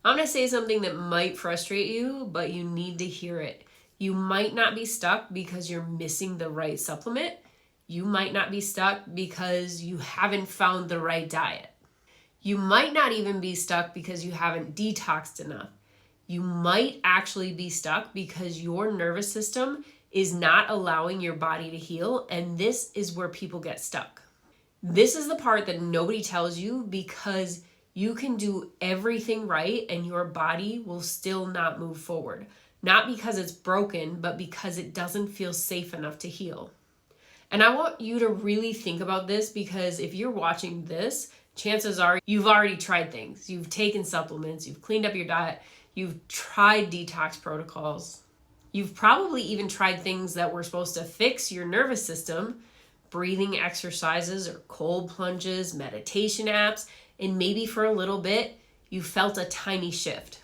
I'm going to say something that might frustrate you, but you need to hear it. You might not be stuck because you're missing the right supplement. You might not be stuck because you haven't found the right diet. You might not even be stuck because you haven't detoxed enough. You might actually be stuck because your nervous system is not allowing your body to heal, and this is where people get stuck. This is the part that nobody tells you, because you can do everything right and your body will still not move forward. Not because it's broken, but because it doesn't feel safe enough to heal. And I want you to really think about this, because if you're watching this, chances are you've already tried things. You've taken supplements, you've cleaned up your diet, you've tried detox protocols. You've probably even tried things that were supposed to fix your nervous system, breathing exercises or cold plunges, meditation apps, and maybe for a little bit, you felt a tiny shift.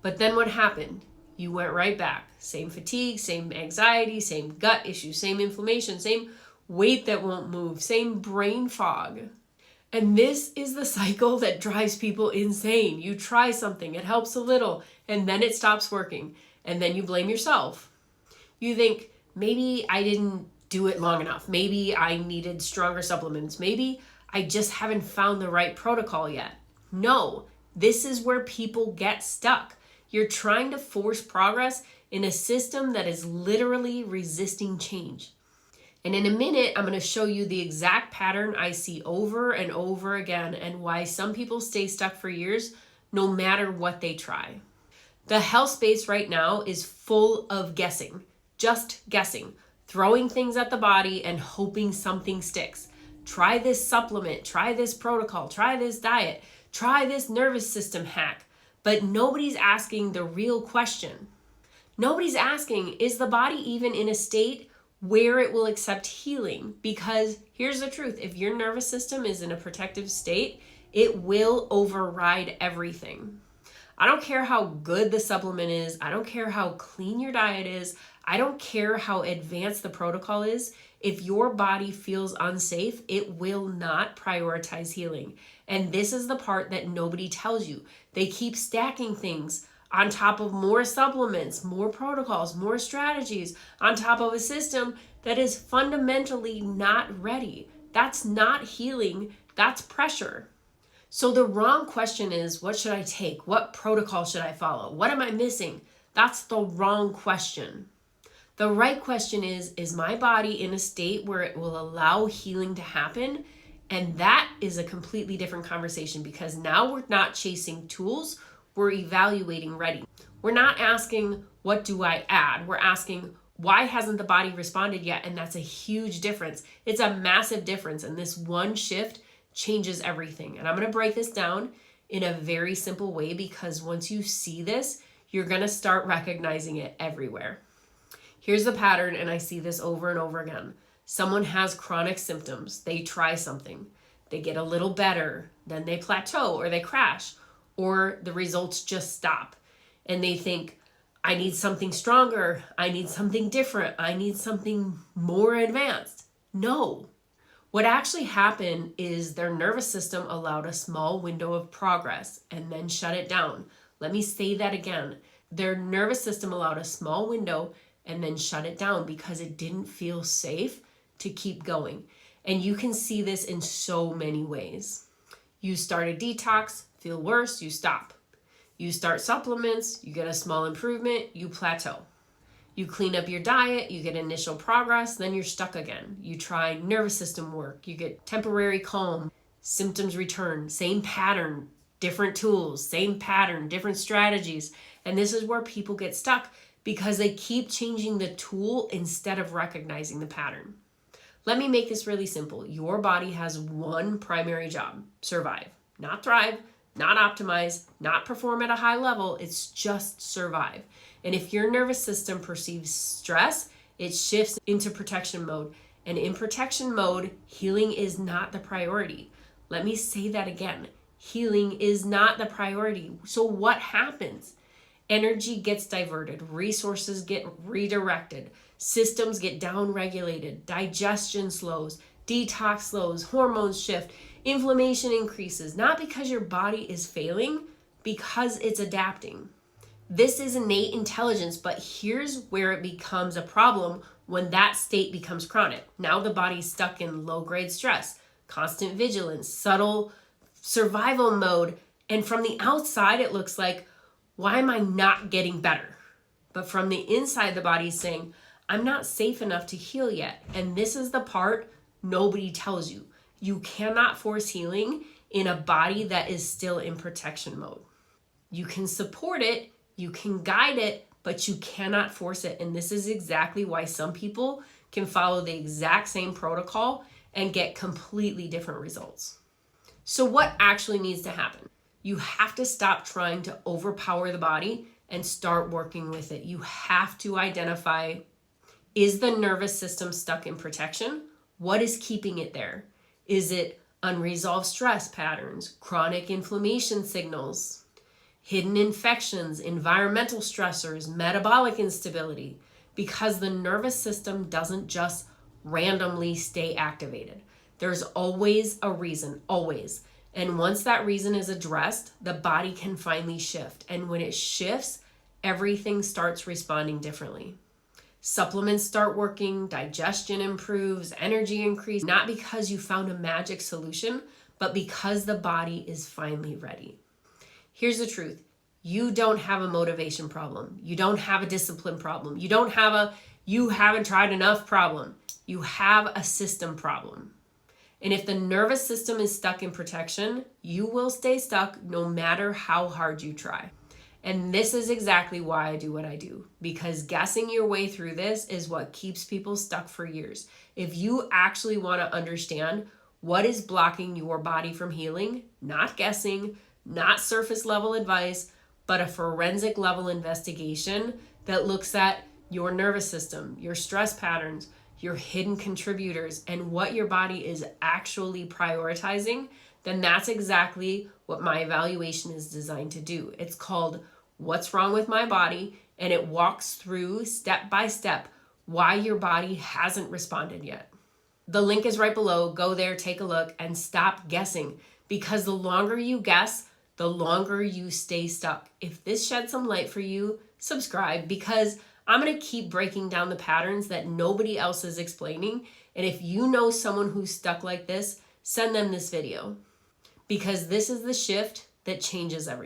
But then what happened? You went right back. Same fatigue, same anxiety, same gut issues, same inflammation, same weight that won't move, same brain fog. And this is the cycle that drives people insane. You try something, it helps a little, and then it stops working. And then you blame yourself. You think, maybe I didn't do it long enough. Maybe I needed stronger supplements. Maybe I just haven't found the right protocol yet. No, this is where people get stuck. You're trying to force progress in a system that is literally resisting change. And in a minute, I'm going to show you the exact pattern I see over and over again, and why some people stay stuck for years no matter what they try. The health space right now is full of guessing, just guessing, throwing things at the body and hoping something sticks. Try this supplement, try this protocol, try this diet, try this nervous system hack. But nobody's asking the real question. Nobody's asking, is the body even in a state where it will accept healing? Because here's the truth, if your nervous system is in a protective state, it will override everything. I don't care how good the supplement is. I don't care how clean your diet is. I don't care how advanced the protocol is. If your body feels unsafe, it will not prioritize healing. And this is the part that nobody tells you. They keep stacking things on top of more supplements, more protocols, more strategies, on top of a system that is fundamentally not ready. That's not healing, that's pressure. So the wrong question is, what should I take? What protocol should I follow? What am I missing? That's the wrong question. The right question is my body in a state where it will allow healing to happen? And that is a completely different conversation, because now we're not chasing tools, we're evaluating ready. We're not asking, what do I add? We're asking, why hasn't the body responded yet? And that's a huge difference. It's a massive difference. And this one shift changes everything. And I'm going to break this down in a very simple way, because once you see this, you're going to start recognizing it everywhere. Here's the pattern, and I see this over and over again. Someone has chronic symptoms. They try something. They get a little better. Then they plateau or they crash, or the results just stop. And they think, I need something stronger. I need something different. I need something more advanced. No. What actually happened is their nervous system allowed a small window of progress and then shut it down. Let me say that again. Their nervous system allowed a small window and then shut it down because it didn't feel safe to keep going. And you can see this in so many ways. You start a detox, feel worse, you stop. You start supplements, you get a small improvement, you plateau. You clean up your diet, you get initial progress, then you're stuck again. You try nervous system work, you get temporary calm, symptoms return, same pattern, different tools, same pattern, different strategies. And this is where people get stuck, because they keep changing the tool instead of recognizing the pattern. Let me make this really simple. Your body has one primary job: survive, not thrive, not optimize, not perform at a high level. It's just survive. And if your nervous system perceives stress, it shifts into protection mode. And in protection mode, healing is not the priority. Let me say that again. Healing is not the priority. So what happens? Energy gets diverted, resources get redirected, systems get downregulated, digestion slows, detox slows, hormones shift, inflammation increases, not because your body is failing, because it's adapting. This is innate intelligence, but here's where it becomes a problem when that state becomes chronic. Now the body's stuck in low-grade stress, constant vigilance, subtle survival mode, and from the outside it looks like, why am I not getting better? But from the inside, the body's saying, I'm not safe enough to heal yet. And this is the part nobody tells you. You cannot force healing in a body that is still in protection mode. You can support it, you can guide it, but you cannot force it. And this is exactly why some people can follow the exact same protocol and get completely different results. So what actually needs to happen? You have to stop trying to overpower the body and start working with it. You have to identify, is the nervous system stuck in protection? What is keeping it there? Is it unresolved stress patterns, chronic inflammation signals, hidden infections, environmental stressors, metabolic instability? Because the nervous system doesn't just randomly stay activated. There's always a reason, always. And once that reason is addressed, the body can finally shift. And when it shifts, everything starts responding differently. Supplements start working, digestion improves, energy increases, not because you found a magic solution, but because the body is finally ready. Here's the truth. You don't have a motivation problem. You don't have a discipline problem. You don't have a you haven't tried enough problem. You have a system problem. And if the nervous system is stuck in protection, you will stay stuck no matter how hard you try. And this is exactly why I do what I do, because guessing your way through this is what keeps people stuck for years. If you actually want to understand what is blocking your body from healing, not guessing, not surface level advice, but a forensic level investigation that looks at your nervous system, your stress patterns, your hidden contributors, and what your body is actually prioritizing, then that's exactly what my evaluation is designed to do. It's called What's Wrong with My Body, and it walks through step by step why your body hasn't responded yet. The link is right below. Go there, take a look, and stop guessing, because the longer you guess, the longer you stay stuck. If this shed some light for you, subscribe, because I'm going to keep breaking down the patterns that nobody else is explaining. And if you know someone who's stuck like this, send them this video, because this is the shift that changes everything.